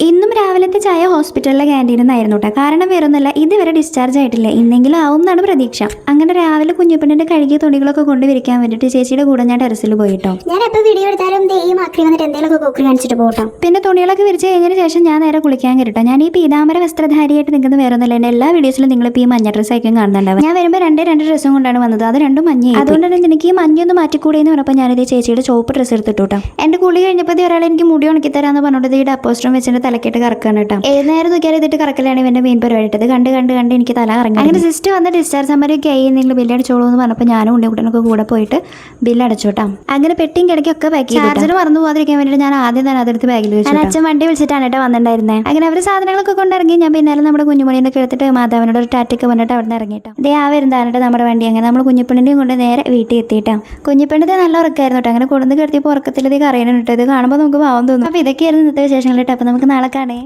ഇന്നും രാവിലത്തെ ചായ ഹോസ്പിറ്റലിലെ ക്യാൻറ്റീനിൽ നിന്നായിരുന്നു കേട്ടോ. കാരണം വേറൊന്നുമല്ല, ഇതുവരെ ഡിസ്ചാർജ് ആയിട്ടില്ല, ഇന്നെങ്കിലും ആവുമെന്നാണ് പ്രതീക്ഷ. അങ്ങനെ രാവിലെ കുഞ്ഞുപെണ്ണിന്റെ കഴുകിയ തുണികളൊക്കെ കൊണ്ട് വിരിക്കാൻ വേണ്ടിയിട്ട് ചേച്ചിയുടെ കൂടെ ഞാൻ ടെറസിൽ പോയിട്ടോ. ഞാൻ എപ്പോൾ വീഡിയോ എടുത്താലും ഈ മാക്രി വന്നിട്ട് എന്തെങ്കിലുമൊക്കെ കൊക്കറി കാണിച്ചിട്ട് പോകട്ടോ. പിന്നെ തുണികളൊക്കെ വിരിച്ച് കഴിഞ്ഞതിന് ശേഷം ഞാൻ നേരെ കുളിക്കാൻ കയറിട്ടോ. ഞാൻ ഈ പീതാമര വസ്ത്രധാരിയായിട്ട് നിൽക്കുന്നത് വേറൊന്നുമില്ല, എൻ്റെ എല്ലാ വീഡിയോസിലും നിങ്ങളിപ്പോൾ ഈ മഞ്ഞ ഡ്രസ്സ് ആയിരിക്കും കാണുന്നുണ്ടാവും. ഞാൻ വരുമ്പോൾ രണ്ട് ഡ്രസ്സും കൊണ്ടാണ് വന്നത്, അത് രണ്ടും മഞ്ഞ. അതുകൊണ്ട് തന്നെ എനിക്ക് ഈ മഞ്ഞൊന്ന് മാറ്റിക്കൂടെ എന്ന് പറഞ്ഞപ്പോൾ ഞാനിത് ചേച്ചിയുടെ ചോപ്പ് ഡ്രസ്സ് എടുത്തിട്ടു കേട്ടോ. എൻ്റെ കുളി കഴിഞ്ഞപ്പോൾ ഒരാൾ എനിക്ക് മുടി ഉണക്കി തരാമെന്ന് പറഞ്ഞിട്ട് ഈ ഡപ്പോസ്റ്ററും വെച്ചിട്ട് തലക്കെട്ട് കറക്കാണ് കേട്ടോ. ഏത് നേരം നോക്കിയാൽ ഇതിട്ട് കറക്കലാണ് ഇവന്റെ മെയിൻ പരിപാടി. ഇത് കണ്ട് കണ്ട് കണ്ട് എനിക്ക് തല കറങ്ങി. അങ്ങനെ സിസ്റ്റർ വന്ന് ഡിസ്ചാർജ് സമ്മരൊക്കെ ആയി എന്തെങ്കിലും ബില്ല് അടിച്ചോളൂ എന്ന് പറഞ്ഞപ്പോൾ ഞാനും ഉണ്ണിക്കുട്ടനൊക്കെ കൂടെ പോയിട്ട് ബില്ല് അടച്ചോട്ടാം. അങ്ങനെ പെട്ടിയും കിടക്കൊക്കെ പാക്ക് ചെയ്തു. ചാർജർ മറന്നു പോകാതിരിക്കാൻ വേണ്ടിയിട്ട് ഞാൻ ആദ്യം തന്നെ അതെടുത്ത് ബാഗിൽ വെച്ചു. അച്ഛൻ വണ്ടി വിളിച്ചിട്ടാണ് കേട്ടോ വന്നിട്ടുണ്ടായിരുന്നത്. അങ്ങനെ അവർ സാധനങ്ങളൊക്കെ കൊണ്ടിറങ്ങി. ഞാൻ പിന്നാലെ നമ്മുടെ കുഞ്ഞുമണിയൊക്കെ എടുത്തിട്ട് മാതാവിനോട് ഒരു ടാറ്റൊക്കെ വന്നിട്ട് അവിടെ നിന്ന് ഇറങ്ങിയിട്ടോ. ഇതേ ആ വരുന്നതാണ് നമ്മുടെ വണ്ടി. അങ്ങനെ നമ്മൾ കുഞ്ഞുപെണ്ണിനെയും കൊണ്ട് നേരെ വീട്ടിൽ എത്തിയിട്ടാ. കുഞ്ഞുപെണ്ണിന്റെ നല്ല ഉറക്കായിരുന്നു കേട്ടോ. അങ്ങനെ കൊടുന്ന് കിടത്തിയപ്പോൾ ഉറക്കത്തിൽ ഇത് കറിയണം കേട്ടോ. ഇത് കാണുമ്പോൾ നമുക്ക് പാവം തോന്നും. അപ്പോൾ ഇതൊക്കെയായിരുന്നു ഇന്നത്തെ വിശേഷങ്ങൾ കേട്ടോ. അപ്പോൾ നമുക്ക് നാളെ കാണേ.